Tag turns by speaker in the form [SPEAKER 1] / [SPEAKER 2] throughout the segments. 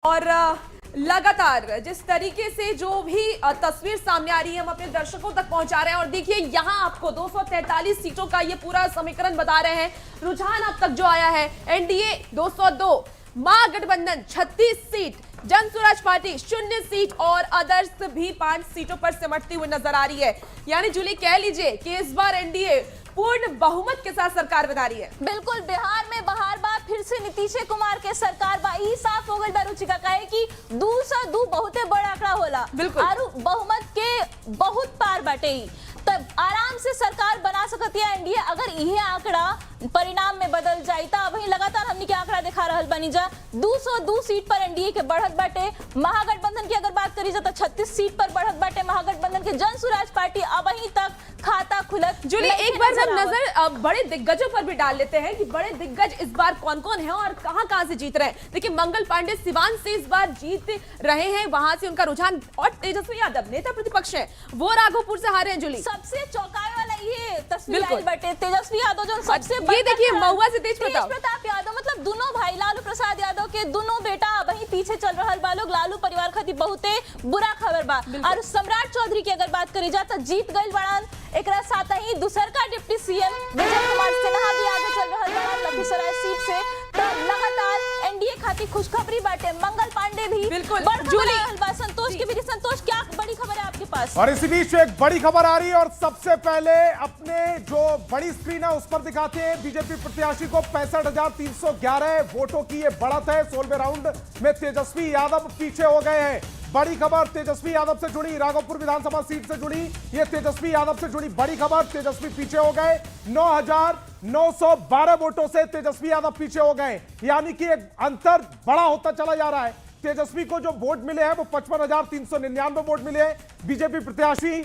[SPEAKER 1] और लगातार जिस तरीके से जो भी तस्वीर सामने आ रही है हम अपने दर्शकों तक पहुंचा रहे हैं। और देखिए यहां आपको 243 सीटों का ये पूरा समीकरण बता रहे हैं। रुझान अब तक जो आया है, एनडीए 202, महागठबंधन 36 सीट, जनसुराज पार्टी 0 सीट और अदर्स भी 5 सीटों पर सिमटती हुई नजर आ रही है। यानी जूली कह लीजिए कि इस बार एनडीए पूर्ण बहुमत के साथ सरकार बना रही है।
[SPEAKER 2] बिल्कुल, बिहार में बहार बार फिर से नीतीश कुमार के सरकार बा ई साफ हो गई रुचिका कहे कि 202 बहुते बड़ा आंकड़ा होला।
[SPEAKER 1] बिल्कुल,
[SPEAKER 2] और बहुमत के बहुत पार बाटे ही तब आराम से सरकार बना सकती है एनडीए। अगर यह आंकड़ा परिणाम में बदल जाए तो वही लगातार हमने के आंकड़ा दिखा रहल बनी जा 202 सीट पर एनडीए के बढ़त बाटे। महागठबंधन की अगर बात करी जाए तो 36 सीट पर बढ़त बाटे महागठबंधन के। जनसुराज पार्टी अब वहीं तक खाता खुलत।
[SPEAKER 1] जूली एक बार हम नजर बड़े दिग्गजों पर भी डाल लेते हैं कि बड़े दिग्गज इस बार कौन कौन है और कहां से जीत रहे हैं। देखिए मंगल पांडे सिवान से इस बार जीत रहे हैं, वहां से उनका रुझान। और तेजस्वी यादव नेता प्रतिपक्ष है, वो राघोपुर से हारे हैं। जूली
[SPEAKER 2] सबसे चौंकाने वाला ये तस्वीर आई बटे तेजस्वी यादव जो सबसे
[SPEAKER 1] ये देखिए महुआ से तेज
[SPEAKER 2] प्रताप यादव, मतलब दोनों भाई लालू प्रसाद यादव के दोनों बेटा वही पीछे चल रहा बा लोग। लालू परिवार खातिर बहुते बुरा खबर बा। और सम्राट चौधरी की अगर बात करी जाए तो जीत गई बड़ान। एक साथ ही दूसर का डिप्टी सीएम विजय कुमार सिन्हा भी आगे चल रहा है लखीसराय सीट से। तो लगातार एनडीए खाती खुशखबरी बाटे। मंगल पांडे भी
[SPEAKER 1] बिल्कुल
[SPEAKER 2] संतोष के भी। संतोष क्या बड़ी खबर है आपके पास?
[SPEAKER 3] और इसी बीच एक बड़ी खबर आ रही है और सबसे पहले अपने जो बड़ी स्क्रीन है उस पर दिखाते हैं। बीजेपी प्रत्याशी को 65,311 वोटों की ये बढ़त है। 16वें राउंड में तेजस्वी यादव पीछे हो गए हैं। बड़ी खबर तेजस्वी यादव से जुड़ी, राघोपुर विधानसभा सीट से जुड़ी, ये तेजस्वी यादव से जुड़ी बड़ी खबर। तेजस्वी पीछे हो गए, 9,912 वोटों से तेजस्वी यादव पीछे हो गए। यानी कि एक अंतर बड़ा होता चला जा रहा है। तेजस्वी को जो वोट मिले हैं वो 55,399 वोट मिले हैं। बीजेपी प्रत्याशी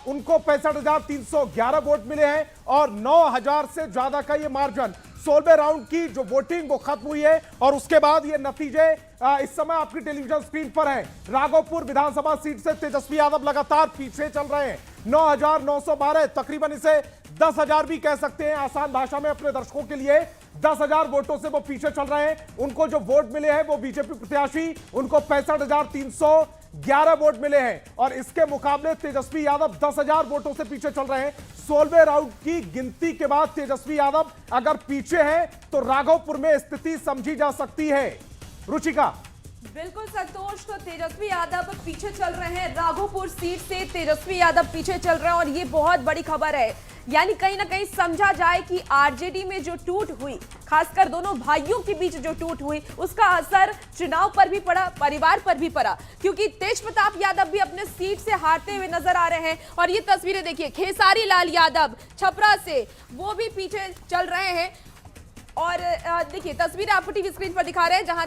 [SPEAKER 3] उनको 65,311 वोट मिले हैं और 9,000 से ज्यादा का ये मार्जिन। 16वें राउंड की जो वोटिंग वो खत्म हुई है और उसके बाद ये नतीजे इस समय आपकी टेलीविजन स्क्रीन पर है। राघोपुर विधानसभा सीट से तेजस्वी यादव लगातार पीछे चल रहे हैं, 9,912, तकरीबन इसे 10,000 भी कह सकते हैं आसान भाषा में अपने दर्शकों के लिए। 10,000 वोटों से वो पीछे चल रहे हैं। उनको जो वोट मिले हैं वो बीजेपी प्रत्याशी उनको 65,311 वोट मिले हैं और इसके मुकाबले तेजस्वी यादव 10,000 वोटों से पीछे चल रहे हैं। 16वें राउंड की गिनती के बाद तेजस्वी यादव अगर पीछे हैं तो राघोपुर में स्थिति समझी जा सकती है। रुचिका
[SPEAKER 1] बिल्कुल संतोष, तो तेजस्वी यादव पीछे चल रहे हैं। राघोपुर सीट से तेजस्वी यादव पीछे चल रहे हैं और ये बहुत बड़ी खबर है। यानी कहीं ना कहीं समझा जाए कि आरजेडी में जो टूट हुई, खासकर दोनों भाइयों के बीच जो टूट हुई, उसका असर चुनाव पर भी पड़ा, परिवार पर भी पड़ा। क्योंकि तेज प्रताप यादव भी अपने सीट से हारते हुए नजर आ रहे हैं। और ये तस्वीरें देखिए, खेसारी लाल यादव छपरा से, वो भी पीछे चल रहे हैं। और देखिए तस्वीर आपको टीवी स्क्रीन पर दिखा रहे हैं, जहां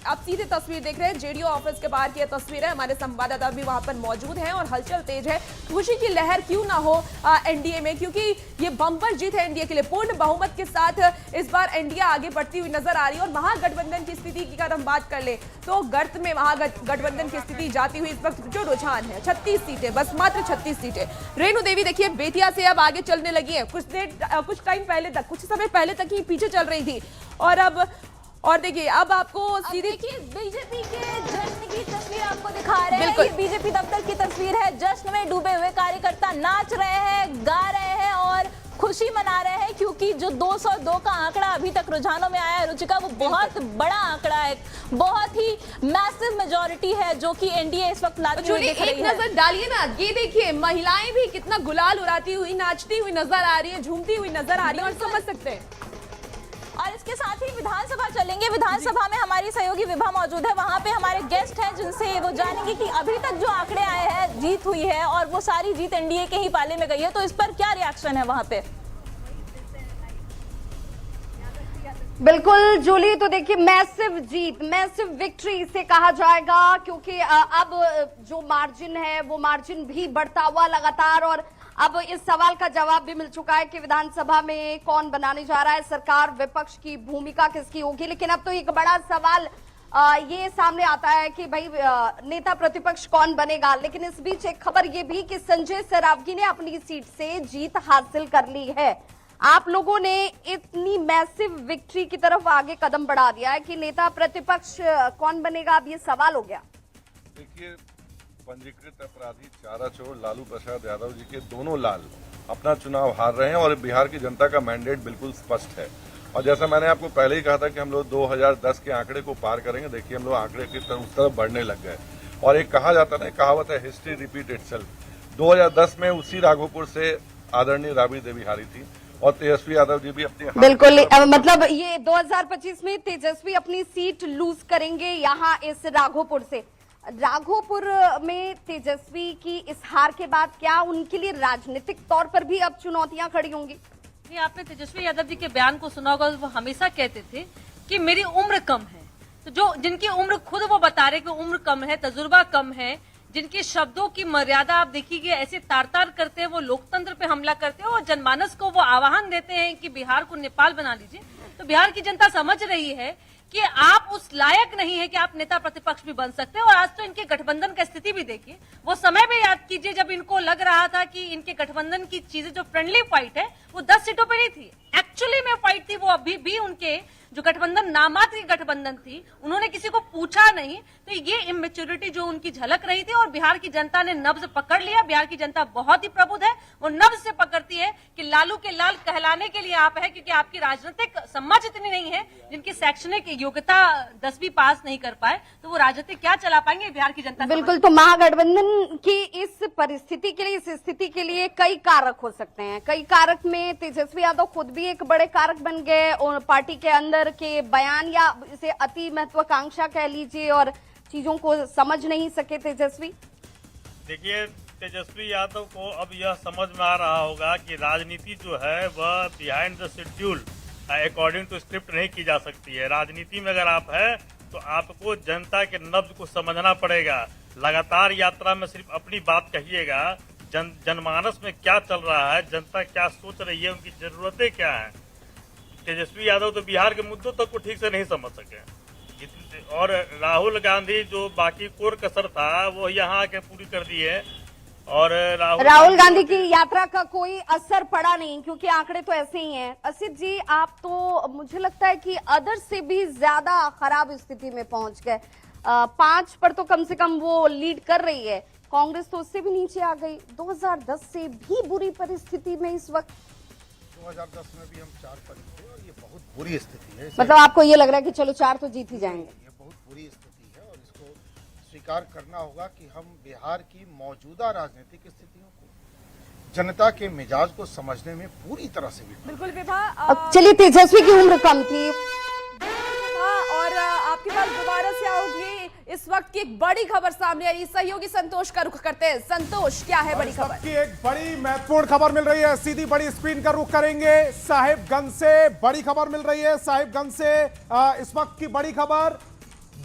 [SPEAKER 1] आप सीधे तस्वीर देख रहे हैं। जेडीओ ऑफिस के बाहर की यह तस्वीर है। हमारे संवाददाता भी वहां पर मौजूद हैं और हलचल तेज है। खुशी की लहर क्यों ना हो एनडीए में, क्योंकि ये बम्पर जीत है एनडीए के लिए। पूर्ण बहुमत के साथ इस बार एनडीए आगे बढ़ती हुई नजर आ रही है। और महागठबंधन की स्थिति की अगर हम बात कर ले तो गर्त में महागठबंधन की स्थिति जाती हुई इस वक्त जो रुझान है 36 सीटें, बस मात्र 36 सीटें। रेणु देवी देखिए बेतिया से अब आगे चलने लगी है। कुछ टाइम पहले तक, कुछ समय पहले तक ही पीछे चल रही थी और देखिए अब आपको सीधी
[SPEAKER 2] बीजेपी के जश्न की तस्वीर आपको दिखा रहे हैं। ये बीजेपी दफ्तर की तस्वीर है। जश्न में डूबे हुए कार्यकर्ता नाच रहे हैं, गा रहे हैं और खुशी मना रहे हैं क्योंकि जो 202 का आंकड़ा अभी तक रुझानों में आया है रुचिका, वो बहुत बड़ा आंकड़ा है, बहुत ही मैसिव मेजॉरिटी है जो कि एनडीए इस वक्त लाती हुई दिख रही है।
[SPEAKER 1] एक नजर डालिए ना, ये देखिए महिलाएं भी कितना गुलाल उड़ाती हुई, नाचती हुई नजर आ रही है, झूमती हुई नजर आ रही है और समझ सकते हैं।
[SPEAKER 2] और इसके साथ ही विधानसभा चलेंगे। विधानसभा में हमारी सहयोगी विभा मौजूद है, वहां पे हमारे गेस्ट हैं जिनसे वो जानेंगे कि अभी तक जो आंकड़े आए हैं, जीत हुई है और वो सारी जीत एनडीए के ही पाले में गई है, तो इस पर क्या रिएक्शन है वहां पे?
[SPEAKER 4] बिल्कुल जूली, तो देखिए मैसिव जीत, मैसिव विक्ट्री इसे कहा जाएगा क्योंकि अब जो मार्जिन है वो मार्जिन भी बढ़ता हुआ लगातार। और अब इस सवाल का जवाब भी मिल चुका है कि विधानसभा में कौन बनाने जा रहा है सरकार, विपक्ष की भूमिका किसकी होगी। लेकिन अब तो एक बड़ा सवाल ये सामने आता है कि भाई नेता प्रतिपक्ष कौन बनेगा। लेकिन इस बीच एक खबर ये भी कि संजय सरावगी ने अपनी सीट से जीत हासिल कर ली है। आप लोगों ने इतनी मैसिव विक्ट्री की तरफ आगे कदम बढ़ा दिया है कि नेता प्रतिपक्ष कौन बनेगा, अब ये सवाल हो गया।
[SPEAKER 5] देखिए, पंजीकृत अपराधी चारा चोर लालू प्रसाद यादव जी के दोनों लाल अपना चुनाव हार रहे हैं और बिहार की जनता का मैंडेट बिल्कुल स्पष्ट है। और जैसा मैंने आपको पहले ही कहा था कि हम लोग 2010 के आंकड़े को पार करेंगे, देखिए हम लोग आंकड़े की तरफ उस तरफ बढ़ने लग गए। और एक कहा जाता है, कहावत है, हिस्ट्री रिपीट इटसेल्फ। 2010 में उसी राघोपुर से आदरणीय राबड़ी देवी हारी थी और तेजस्वी यादव जी भी अपनी
[SPEAKER 4] बिल्कुल मतलब ये 2025 में तेजस्वी अपनी सीट लूज करेंगे यहाँ इस राघोपुर से। राघोपुर में तेजस्वी की इस हार के बाद क्या उनके लिए राजनीतिक तौर पर भी अब चुनौतियां खड़ी होंगी?
[SPEAKER 6] नहीं, आपने तेजस्वी यादव जी के बयान को सुना होगा, वो हमेशा कहते थे कि मेरी उम्र कम है। तो जो जिनकी उम्र खुद वो बता रहे कि उम्र कम है, तजुर्बा कम है, जिनके शब्दों की मर्यादा आप देखिए ऐसे तार तार करते हैं, वो लोकतंत्र पे हमला करते हैं और जनमानस को वो आह्वान देते हैं कि बिहार को नेपाल बना लीजिए। तो बिहार की जनता समझ रही है कि आप उस लायक नहीं है कि आप नेता प्रतिपक्ष भी बन सकते हैं। और आज तो इनके गठबंधन का स्थिति भी देखिए, वो समय भी याद कीजिए जब इनको लग रहा था कि इनके गठबंधन की चीजें जो फ्रेंडली फाइट है वो 10 सीटों पे नहीं थी, एक्चुअली में फाइट थी। वो अभी भी उनके जो गठबंधन नामात्र की गठबंधन थी, उन्होंने किसी को पूछा नहीं। तो ये इमेच्योरिटी जो उनकी झलक रही थी और बिहार की जनता ने नब्ज पकड़ लिया। बिहार की जनता बहुत ही प्रबुद्ध है, वो नब्ज से पकड़ती है कि लालू के लाल कहलाने के लिए आप है, क्योंकि आपकी राजनीतिक समझ इतनी नहीं है। जिनकी शैक्षणिक योग्यता 10वीं पास नहीं कर पाए तो वो राजनीतिक क्या चला पाएंगे, बिहार की जनता
[SPEAKER 4] बिल्कुल। तो महागठबंधन की इस परिस्थिति के लिए, इस स्थिति के लिए कई कारक हो सकते हैं। कई कारक में तेजस्वी यादव खुद भी एक बड़े कारक बन गए और पार्टी के अंदर के बयान या इसे अति महत्वाकांक्षा कह लीजिए और चीजों को समझ नहीं सके तेजस्वी।
[SPEAKER 7] देखिए, तेजस्वी यादव को अब यह समझ में आ रहा होगा कि राजनीति जो है वह behind the schedule according to script नहीं की जा सकती है। राजनीति में अगर आप है तो आपको जनता के नब्ज को समझना पड़ेगा। लगातार यात्रा में सिर्फ अपनी बात कहिएगा, जनमानस में क्या चल रहा है, जनता क्या सोच रही है, उनकी जरूरतें क्या है। तेजस्वी यादव तो बिहार के मुद्दों तक को ठीक से नहीं समझ सके। और राहुल गांधी जो बाकी कोर कसर था वो यहाँ आके पूरी कर दी है। और
[SPEAKER 4] राहुल गांधी की यात्रा का कोई असर पड़ा नहीं, क्योंकि आंकड़े तो ऐसे ही हैं। असित जी, आप तो मुझे लगता है कि अदर से भी ज्यादा खराब स्थिति में पहुंच गए। 5 पर तो कम से कम वो लीड कर रही है, कांग्रेस तो उससे भी नीचे आ गई। 2010 से भी बुरी परिस्थिति में इस वक्त।
[SPEAKER 8] 2010 में भी हम 4 पर थे और ये बहुत बुरी स्थिति है।
[SPEAKER 4] मतलब आपको ये लग रहा है कि चलो 4 तो जीत ही जाएंगे?
[SPEAKER 8] ये बहुत बुरी स्थिति है और इसको स्वीकार करना होगा कि हम बिहार की मौजूदा राजनीतिक स्थितियों को, जनता के मिजाज को समझने में पूरी तरह से भी
[SPEAKER 1] बिल्कुल विभा।
[SPEAKER 4] अब चलिए, तेजस्वी की उम्र कम थी
[SPEAKER 1] और आपके पास दोबारा से आओगी। इस वक्त की एक बड़ी खबर सामने आई, सहयोगी संतोष का रुख करते हैं। संतोष, क्या है बड़ी खबर?
[SPEAKER 3] की एक बड़ी महत्वपूर्ण खबर मिल रही है, सीधी बड़ी स्क्रीन का रुख करेंगे। साहिबगंज से बड़ी खबर मिल रही है। साहिबगंज से इस वक्त की बड़ी खबर,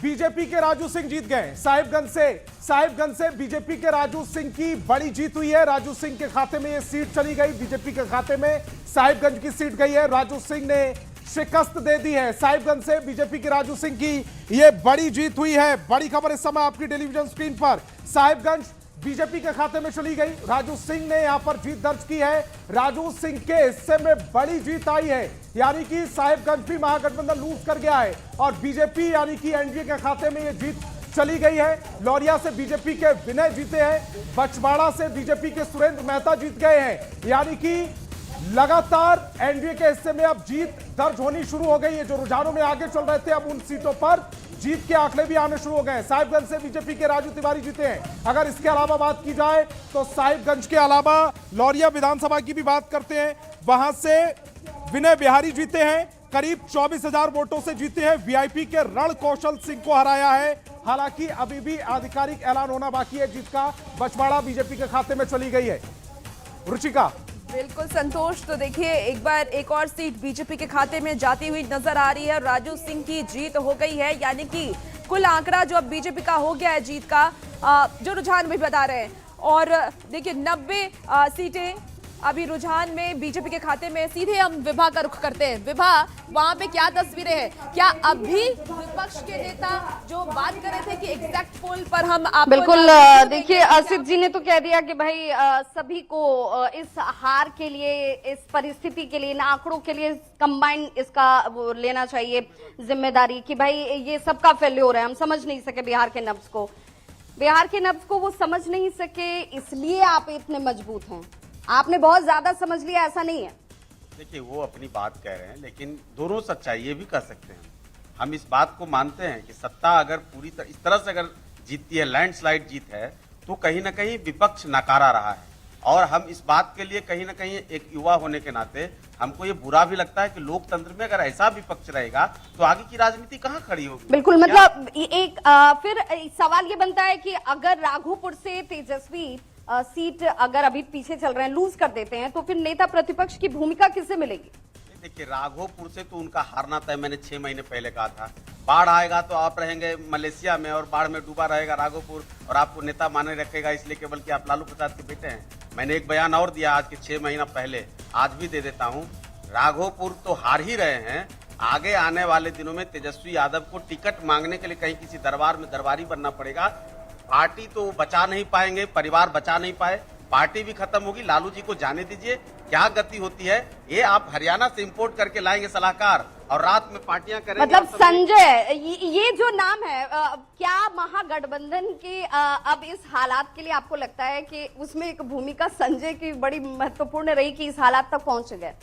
[SPEAKER 3] बीजेपी के राजू सिंह जीत गए। साहिबगंज से बीजेपी के राजू सिंह की बड़ी जीत हुई है। राजू सिंह के खाते में ये सीट चली गई, बीजेपी के खाते में साहिबगंज की सीट गई है। राजू सिंह ने शिकस्त दे दी है। साहिबगंज से बीजेपी के राजू सिंह की ये बड़ी जीत हुई है। बड़ी खबर इस समय आपकी टेलीविजन स्क्रीन पर। साहिबगंज बीजेपी के खाते में चली गई, राजू सिंह ने यहां पर जीत दर्ज की है। राजू सिंह के हिस्से में बड़ी जीत आई है, यानी कि साहिबगंज भी महागठबंधन लूज कर गया है और बीजेपी यानी कि एनडीए के खाते में ये जीत चली गई है। लौरिया से बीजेपी के विनय जीते हैं, बछवाड़ा से बीजेपी के सुरेंद्र मेहता जीत गए हैं। यानी कि लगातार एनडीए के हिस्से में अब जीत दर्ज होनी शुरू हो गई है। जो रुझानों में आगे चल रहे थे, अब उन सीटों पर जीत के आंकड़े भी आने शुरू हो गए। साहिबगंज से बीजेपी के राजू तिवारी जीते हैं। अगर इसके अलावा बात की जाए तो साहिबगंज के अलावा लौरिया विधानसभा की भी बात करते हैं, वहां से विनय बिहारी जीते हैं, करीब 24,000 वोटों से जीते हैं। वीआईपी के रण कौशल सिंह को हराया है। हालांकि अभी भी आधिकारिक ऐलान होना बाकी है जीत का। बछवाड़ा बीजेपी के खाते में चली गई है। रुचिका।
[SPEAKER 1] बिल्कुल संतोष, तो देखिए एक बार एक और सीट बीजेपी के खाते में जाती हुई नजर आ रही है। राजू सिंह की जीत हो गई है, यानी कि कुल आंकड़ा जो अब बीजेपी का हो गया है जीत का, जो रुझान भी बता रहे हैं। और देखिए 90 सीटें अभी रुझान में बीजेपी के खाते में। सीधे हम विभा का रुख करते हैं। विभा, वहां पे क्या तस्वीरें हैं? क्या अभी विपक्ष के नेता जो बात कर रहे थे कि एग्जैक्ट पोल पर हम आपको
[SPEAKER 4] बिल्कुल, देखिए असित जी ने तो कह दिया कि भाई सभी को इस हार के लिए, इस परिस्थिति के लिए, इन आंकड़ों के लिए कंबाइन इसका वो लेना चाहिए जिम्मेदारी कि भाई ये सबका फेल्योर है। हम समझ नहीं सके बिहार के नब्ज को, वो समझ नहीं सके, इसलिए आप इतने मजबूत हैं। आपने बहुत ज्यादा समझ लिया, ऐसा नहीं है।
[SPEAKER 9] देखिए, वो अपनी बात कह रहे हैं, लेकिन दोनों सच्चाई ये भी कह सकते हैं। हम इस बात को मानते हैं कि सत्ता अगर पूरी तरह इस तरह से अगर जीतती है, लैंडस्लाइड जीत है, तो कहीं ना कहीं विपक्ष नकारा रहा है। और हम इस बात के लिए कहीं ना कहीं एक युवा होने के नाते हमको ये बुरा भी लगता है कि लोकतंत्र में अगर ऐसा विपक्ष रहेगा तो आगे की राजनीति कहाँ खड़ी होगी।
[SPEAKER 4] बिल्कुल, मतलब एक फिर सवाल ये बनता है कि अगर राघोपुर से तेजस्वी सीट अगर अभी पीछे चल रहे हैं, लूज कर देते हैं, तो फिर नेता प्रतिपक्ष की भूमिका किससे मिलेगी?
[SPEAKER 9] देखिए, राघोपुर से तो उनका हारना तय मैंने 6 महीने पहले कहा था। बाढ़ आएगा तो आप रहेंगे मलेशिया में और बाढ़ में डूबा रहेगा राघोपुर, और आपको नेता माने रखेगा इसलिए केवल कि आप लालू प्रसाद के बेटे हैं। मैंने एक बयान और दिया आज के 6 महीना पहले, आज भी दे देता हूँ। राघोपुर तो हार ही रहे हैं, आगे आने वाले दिनों में तेजस्वी यादव को टिकट मांगने के लिए कहीं किसी दरबार में दरबारी बनना पड़ेगा। पार्टी तो बचा नहीं पाएंगे, परिवार बचा नहीं पाए, पार्टी भी खत्म होगी। लालू जी को जाने दीजिए, क्या गति होती है ये आप हरियाणा से इंपोर्ट करके लाएंगे सलाहकार और रात में पार्टियां करेंगे।
[SPEAKER 4] मतलब संजय, ये जो नाम है, क्या महागठबंधन के अब इस हालात के लिए आपको लगता है कि उसमें एक भूमिका संजय की बड़ी महत्वपूर्ण रही कि इस हालात तक पहुंच गए?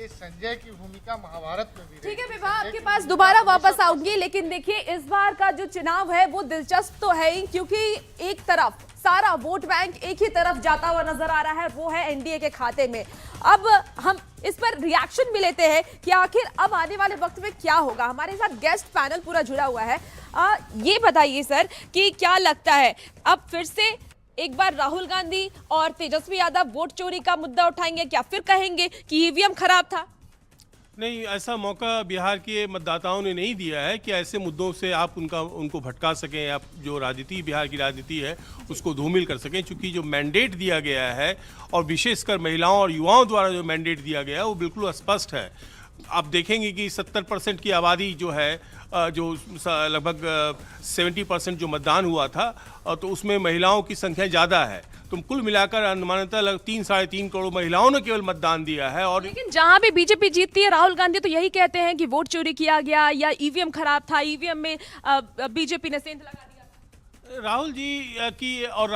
[SPEAKER 8] संजय की भूमिका महाभारत में भी।
[SPEAKER 1] ठीक है विभा, आपके पास दोबारा वापस आऊंगी, लेकिन देखिए इस बार का जो चुनाव है वो दिलचस्प तो है ही, क्योंकि एक तरफ सारा वोट बैंक एक ही तरफ जाता हुआ नजर आ रहा है, वो है एनडीए के खाते में। अब हम इस पर रिएक्शन भी लेते हैं कि आखिर अब आने वाले वक्त में क्या होगा। हमारे साथ गेस्ट पैनल पूरा जुड़ा हुआ है। ये बताइए सर कि क्या लगता है, अब फिर से एक बार राहुल गांधी और तेजस्वी यादव वोट चोरी का मुद्दा उठाएंगे? क्या फिर कहेंगे कि ईवीएम खराब था?
[SPEAKER 10] नहीं, ऐसा मौका बिहार के मतदाताओं ने नहीं दिया है कि ऐसे मुद्दों से आप उनको भटका सकें या जो राजनीति बिहार की राजनीति है उसको धूमिल कर सकें। चूंकि जो मैंडेट दिया गया है और विशेषकर महिलाओं और युवाओं द्वारा जो मैंडेट दिया गया है वो बिल्कुल स्पष्ट है। आप देखेंगे कि 70% की आबादी जो है, जो लगभग 70% जो मतदान हुआ था, तो उसमें महिलाओं की संख्या ज़्यादा है। तो कुल मिलाकर अनुमानतः लगभग 3-3.5 करोड़ महिलाओं ने केवल मतदान दिया है। और
[SPEAKER 1] लेकिन जहां भी बीजेपी जीतती है, राहुल गांधी तो यही कहते हैं कि वोट चोरी किया गया या ईवीएम खराब था, ईवीएम में बीजेपी ने सेंध लगा दिया।
[SPEAKER 10] राहुल जी की और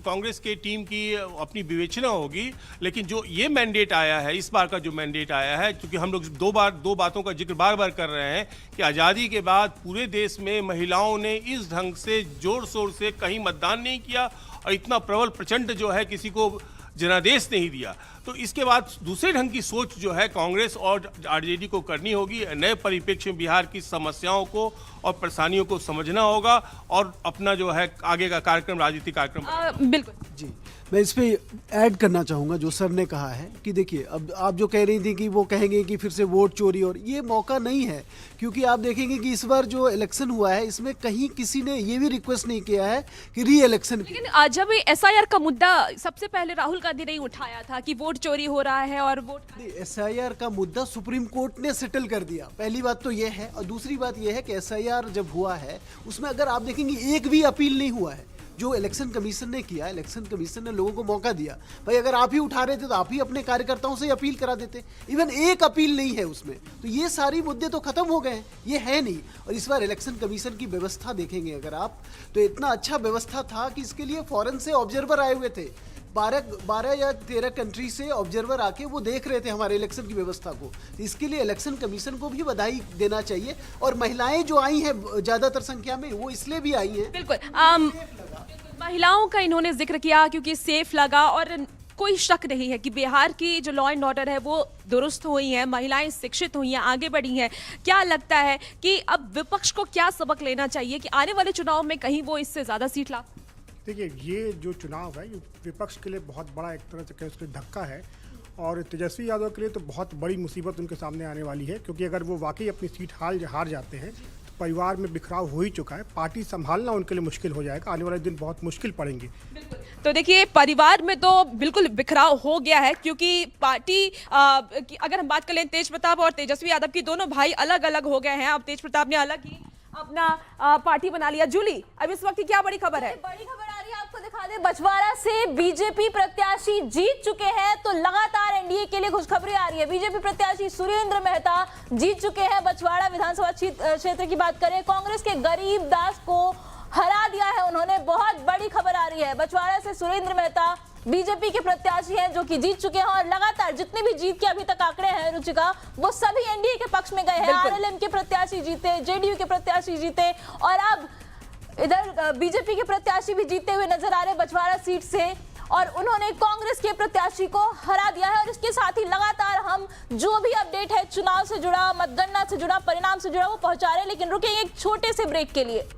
[SPEAKER 10] कांग्रेस के टीम की अपनी विवेचना होगी, लेकिन जो ये मैंडेट आया है, इस बार का जो मैंडेट आया है, क्योंकि हम लोग दो बातों का जिक्र बार बार कर रहे हैं कि आज़ादी के बाद पूरे देश में महिलाओं ने इस ढंग से जोर शोर से कहीं मतदान नहीं किया और इतना प्रबल प्रचंड जो है किसी को जनादेश नहीं दिया। तो इसके बाद दूसरे ढंग की सोच जो है कांग्रेस और आरजेडी को करनी होगी। नए परिप्रेक्ष्य में बिहार की समस्याओं को और परेशानियों को समझना होगा और अपना जो है आगे का कार्यक्रम, राजनीतिक कार्यक्रम।
[SPEAKER 1] बिल्कुल
[SPEAKER 11] जी, मैं इस पे ऐड करना चाहूँगा जो सर ने कहा है कि देखिए, अब आप जो कह रही थी कि वो कहेंगे कि फिर से वोट चोरी, और ये मौका नहीं है, क्योंकि आप देखेंगे कि इस बार जो इलेक्शन हुआ है इसमें कहीं किसी ने ये भी रिक्वेस्ट नहीं किया है कि री इलेक्शन।
[SPEAKER 1] लेकिन जब एसआईआर का मुद्दा सबसे पहले राहुल गांधी ने उठाया था कि वोट चोरी हो रहा है और वोट,
[SPEAKER 11] एसआईआर का मुद्दा सुप्रीम कोर्ट ने सेटल कर दिया। पहली बात तो ये है, और दूसरी बात ये है कि एसआईआर जब हुआ है उसमें अगर आप देखेंगे एक भी अपील नहीं हुआ है जो इलेक्शन कमीशन ने किया। इलेक्शन कमीशन ने लोगों को मौका दिया, भाई अगर आप ही उठा रहे थे तो आप ही अपने कार्यकर्ताओं से अपील करा देते। इवन एक अपील नहीं है उसमें, तो ये सारी मुद्दे तो खत्म हो गए हैं, ये है नहीं। और इस बार इलेक्शन कमीशन की व्यवस्था देखेंगे अगर आप, तो इतना अच्छा व्यवस्था था कि इसके लिए फॉरेन से ऑब्जर्वर आए हुए थे। 12 या 13 कंट्री से ऑब्जर्वर आके वो देख रहे थे हमारे इलेक्शन की व्यवस्था को। इसके लिए इलेक्शन कमीशन को भी बधाई देना चाहिए। और महिलाएं जो आई हैं ज्यादातर संख्या में, वो इसलिए भी आई हैं।
[SPEAKER 1] बिल्कुल महिलाओं का इन्होंने जिक्र किया क्योंकि सेफ लगा, और कोई शक नहीं है कि बिहार की जो लॉ एंड ऑर्डर है वो दुरुस्त हुई है, महिलाएं शिक्षित हुई हैं, आगे बढ़ी हैं। क्या लगता है कि अब विपक्ष को क्या सबक लेना चाहिए कि आने वाले चुनाव में कहीं वो इससे ज्यादा सीट ला?
[SPEAKER 12] देखिए, ये जो चुनाव है ये विपक्ष के लिए बहुत बड़ा एक तरह से उसके धक्का है, और तेजस्वी यादव के लिए तो बहुत बड़ी मुसीबत उनके सामने आने वाली है, क्योंकि अगर वो वाकई अपनी सीट हार जाते हैं तो परिवार में बिखराव हो ही चुका है। पार्टी संभालना उनके लिए मुश्किल हो जाएगा, आने वाले दिन बहुत मुश्किल पड़ेंगे।
[SPEAKER 1] तो देखिए, परिवार में तो बिल्कुल बिखराव हो गया है, क्योंकि पार्टी अगर हम बात करें तेज प्रताप और तेजस्वी यादव की, दोनों भाई अलग अलग हो गए हैं। अब तेज प्रताप ने अलग ही अपना पार्टी बना लिया। जूली, अब इस वक्त की क्या बड़ी खबर है?
[SPEAKER 2] बड़ी खबर आ रही है, आपको दिखा दे। बछवाड़ा से बीजेपी प्रत्याशी जीत चुके हैं, तो लगातार एनडीए के लिए खुशखबरी आ रही है। बीजेपी प्रत्याशी सुरेंद्र मेहता जीत चुके हैं। बछवाड़ा विधानसभा क्षेत्र की बात करें, कांग्रेस के गरीब दास को हरा दिया है उन्होंने। बहुत बड़ी खबर आ रही है। बछवाड़ा से सुरेंद्र मेहता बीजेपी के प्रत्याशी हैं जो कि जीत चुके हैं, और लगातार जितने भी जीत के अभी तक आंकड़े हैं रुचिका, वो सभी एनडीए के पक्ष में गए हैं। आरएलएम के प्रत्याशी जीते, जेडीयू के प्रत्याशी जीते, और अब इधर बीजेपी के प्रत्याशी भी जीतते हुए नजर आ रहे बछवाड़ा सीट से, और उन्होंने कांग्रेस के प्रत्याशी को हरा दिया है। और इसके साथ ही लगातार हम जो भी अपडेट है चुनाव से जुड़ा, मतगणना से जुड़ा, परिणाम से जुड़ा, वो पहुंचा रहे हैं। लेकिन रुकेंगे एक छोटे से ब्रेक के लिए।